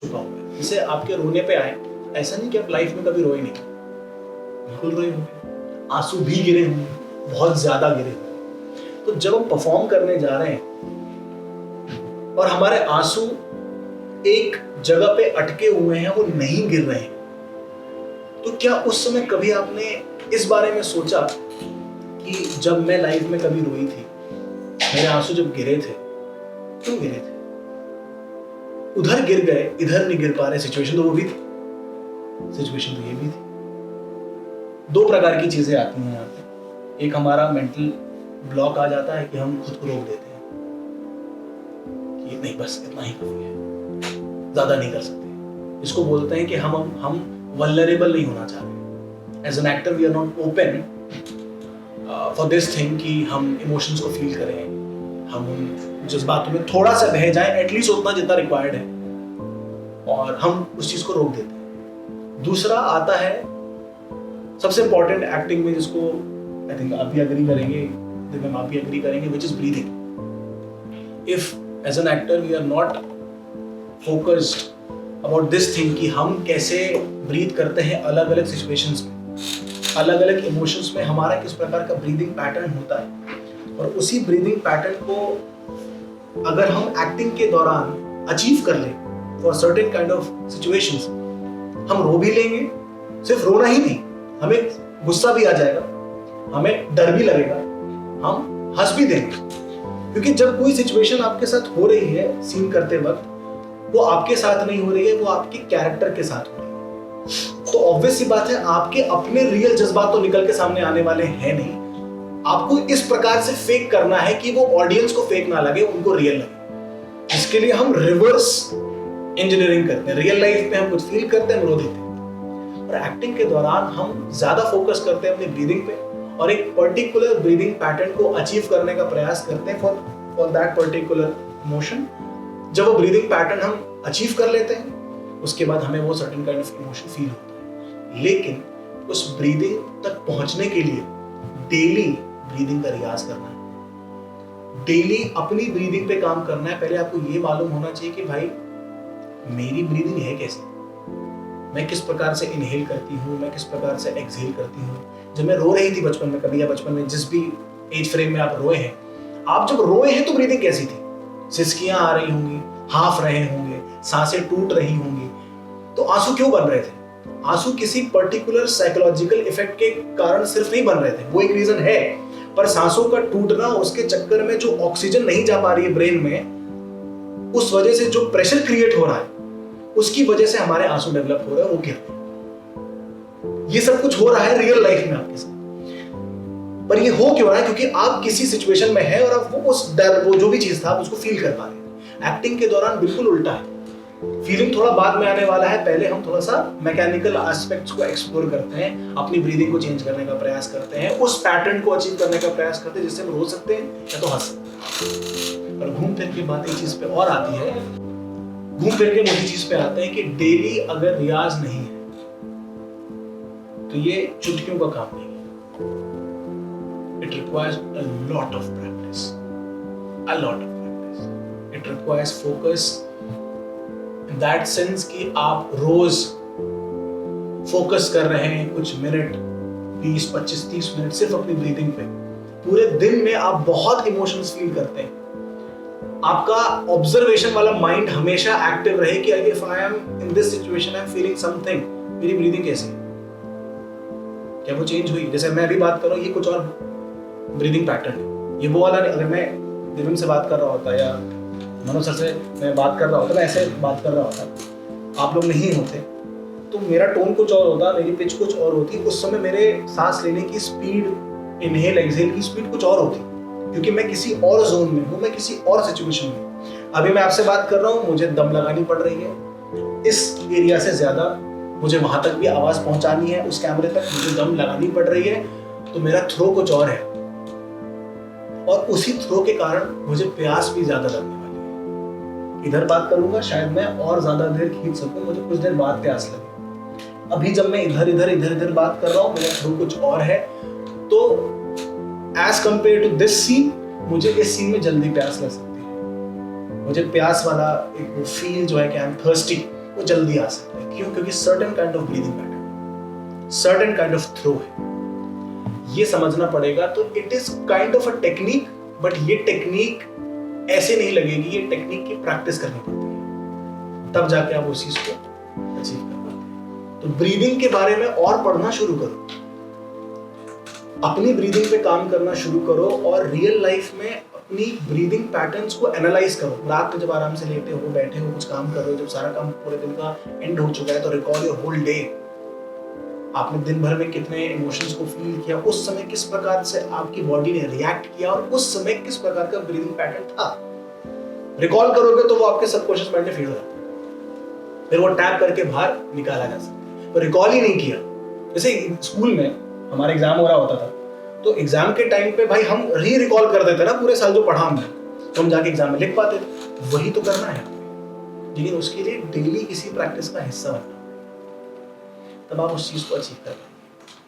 चुका हुआ है। जैसे आपके रोने पे आए, ऐसा नहीं कि आप लाइफ में कभी रोए नहीं, बिल्कुल रोए होंगे, आंसू भी गिरे होंगे, बहुत ज्यादा गिरे होंगे। तो जब हम परफॉर्म करने जा रहे हैं और हमारे आंसू एक जगह पे अटके हुए हैं, वो नहीं गिर रहे हैं, तो क्या उस समय कभी आपने इस बारे में सोचा कि जब मैं लाइफ में कभी रोई थी, मेरे आंसू जब गिरे थे, क्यों गिरे थे? उधर गिर गए, इधर नहीं गिर पा रहे। सिचुएशन तो वो भी थी, सिचुएशन तो ये भी थी। दो प्रकार की चीजें आती हैं यहाँ पे। एक हमारा मेंटल ब्लॉक आ जाता है कि हम खुद को रोक देते हैं कि नहीं, बस इतना ही काफी है, ज्यादा नहीं कर सकते। इसको बोलते हैं कि हम वल्नरेबल नहीं होना चाह रहे। As an actor we are not open for this thing कि हम इमोशंस को फील करें, हम उन जज्बातों में थोड़ा सा बह जाएं, एटलीस्ट उतना जितना रिक्वायर्ड है, और हम उस चीज को रोक देते हैं। दूसरा आता है सबसे इंपॉर्टेंट एक्टिंग में, जिसको आई थिंक आप भी एग्री करेंगे, दिव्यम आप भी एग्री करेंगे, which is breathing. If as an actor we are not focused about this thing कि हम कैसे ब्रीथ करते हैं अलग अलग सिचुएशंस में, अलग अलग इमोशंस में हमारा किस प्रकार का ब्रीदिंग पैटर्न होता है, और उसी ब्रीदिंग पैटर्न को अगर हम एक्टिंग के दौरान अचीव कर लें for certain kind of situations, हम रो भी लेंगे। सिर्फ रोना ही नहीं, हमें गुस्सा भी आ जाएगा, हमें डर भी लगेगा, हम हंस भी देंगे। क्योंकि जब कोई सिचुएशन आपके साथ हो रही है सीन करते वक्त, वो आपके साथ नहीं हो रही है, वो आपके कैरेक्टर के साथ हो रही है। तो ऑब्वियस सी बात है, आपके अपने रियल जज्बात तो निकल के सामने आने वाले हैं नहीं। आपको इस प्रकार से फेक करना है कि वो ऑडियंस को फेक ना लगे, उनको रियल लगे। इसके लिए हम रिवर्स इंजीनियरिंग करते हैं। रियल लाइफ में हम कुछ फील करते हैं, हम रो देते हैं, और एक्टिंग के दौरान हम ज्यादा फोकस करते हैं अपनी ब्रीदिंग पे, और एक पर्टिकुलर ब्रीदिंग पैटर्न को अचीव करने का प्रयास करते हैं फॉर दैट पर्टिकुलर इमोशन। जब वो ब्रीदिंग पैटर्न हम अचीव कर लेते हैं, उसके बाद हमें वो certain kind of emotion feel होता है। लेकिन उस ब्रीदिंग तक पहुंचने के लिए डेली ब्रीदिंग का रियाज करना है, डेली अपनी ब्रीदिंग पे काम करना है। पहले आपको ये मालूम होना चाहिए कि भाई मेरी ब्रीदिंग है कैसी, मैं किस प्रकार से इनहेल करती हूँ, मैं किस प्रकार से एक्सहेल करती हूँ। जब मैं रो रही थी बचपन में कभी, या बचपन में जिस भी एज फ्रेम में आप रोए हैं, आप जब रोए हैं तो ब्रीदिंग कैसी थी? सिसकियां आ रही होंगी, हाफ रहे होंगे, सांसें टूट रही होंगी। तो आंसू क्यों बन रहे थे? आंसू किसी पर्टिकुलर साइकोलॉजिकल इफेक्ट के कारण सिर्फ नहीं बन रहे थे, वो एक रीजन है, पर सांसों का टूटना, उसके चक्कर में जो ऑक्सीजन नहीं जा पा रही है ब्रेन में, उस वजह से जो प्रेशर क्रिएट हो रहा है, उसकी वजह से हमारे आंसू डेवलप हो रहे हैं, वो गिर रहे हैं। ये सब कुछ हो रहा है रियल लाइफ में आपके साथ। पर ये हो क्यों रहा है? क्योंकि आप किसी सिचुएशन में हैं और आप वो उस डर, वो जो भी चीज था, आप उसको फील कर पा रहे हैं। एक्टिंग के दौरान बिल्कुल उल्टा है, फीलिंग थोड़ा बाद में आने वाला है। पहले हम थोड़ा सा मैकेनिकल एस्पेक्ट्स को एक्सप्लोर करते हैं, अपनी ब्रीदिंग को चेंज करने का प्रयास करते हैं, उस पैटर्न को अचीव करने का प्रयास करते हैं जिससे हम रो सकते हैं या तो हंस सकते हैं। और घूम फिर के बात एक चीज पे और आती है, घूम फिर के मुझे चीज पे आते हैं कि डेली अगर रियाज नहीं है तो ये चुटकियों का काम नहीं है। It requires a lot of practice, a lot of practice. It requires focus in that sense कि आप रोज फोकस कर रहे हैं कुछ मिनट, 20, 25, 30 मिनट सिर्फ अपनी ब्रीदिंग पे। पूरे दिन में आप बहुत इमोशंस फील करते हैं। आपका ऑब्जर्वेशन वाला माइंड हमेशा एक्टिव रहे कि if I am in this situation, I am feeling something, मेरी ब्रीदिंग कैसी है, क्या वो चेंज हुई? जैसे मैं अभी बात कर रहा हूँ, ये कुछ और ब्रीदिंग पैटर्न है, ये वो वाला नहीं। अगर मैं दिव्यम से बात कर रहा होता या मनोज सर से मैं बात कर रहा होता, मैं ऐसे बात कर रहा होता, आप लोग नहीं होते, तो मेरा टोन कुछ और होता, मेरी पिच कुछ और होती, उस समय मेरे सांस लेने की स्पीड, इनहेल एक्सहेल की स्पीड कुछ और होती, क्योंकि मैं किसी और जोन में हूँ, मैं किसी और सिचुएशन में। अभी मैं आपसे बात कर रहा हूँ, मुझे दम लगानी पड़ रही है, इस एरिया से ज्यादा मुझे वहां तक भी आवाज पहुंचानी है, उस कैमरे तक मुझे दम लगानी पड़ रही है, तो मेरा थ्रो कुछ और है, और उसी थ्रो के कारण मुझे प्यास भी ज्यादा लगने वाली है। इधर बात करूंगा, शायद मैं और ज्यादा देर खींच सकूं, मुझे कुछ देर बाद प्यास लगे। अभी जब मैं इधर इधर बात कर रहा हूँ, मेरा थ्रो कुछ और है, तो as compare to this scene, मुझे इस सीन में जल्दी प्यास लग सकती है। मुझे प्यास वाला एक फील जो है कि आई एम थर्स्टी, वो जल्दी आ सकता है। क्यों? क्योंकि certain kind of breathing pattern, certain kind of throw है, ये समझना पड़ेगा। तो it is kind of a technique, but ये टेक्निक ऐसे नहीं लगेगी, ये टेक्निक की प्रैक्टिस करनी पड़ती है, तब जाके आप उस चीज को अचीव कर पाते हैं। तो ब्रीदिंग के बारे में और पढ़ना शुरू करो, अपनी ब्रीदिंग पे काम करना शुरू करो और रियल लाइफ में अपनी ब्रीदिंग पैटर्न्स को एनालाइज करो। रात में जब आराम से लेटे हो, बैठे हो, कुछ काम कर रहे हो, जब सारा काम पूरे दिन का एंड हो चुका है, तो रिकॉल योर होल डे। आपने दिन भर में कितने इमोशंस को फील किया, उस समय किस प्रकार से आपकी बॉडी ने रिएक्ट किया और उस समय किस प्रकार का ब्रीदिंग पैटर्न था। रिकॉल करोगे तो वो आपके सबकॉन्शियस माइंड में फीड हो जाता है, फिर वो टैप करके बाहर निकाला जा सकता है। तो रिकॉल ही नहीं किया, जैसे स्कूल में हमारा एग्जाम हो रहा होता था, तो एग्जाम के टाइम पे भाई हम रिकॉल कर देते ना पूरे साल जो पढ़ा हमने, तो हम जाके एग्जाम में लिख पाते थे। वही तो करना है, लेकिन उसके लिए डेली किसी प्रैक्टिस का हिस्सा बनना, तब आप उस चीज को अचीव कर पाएंगे।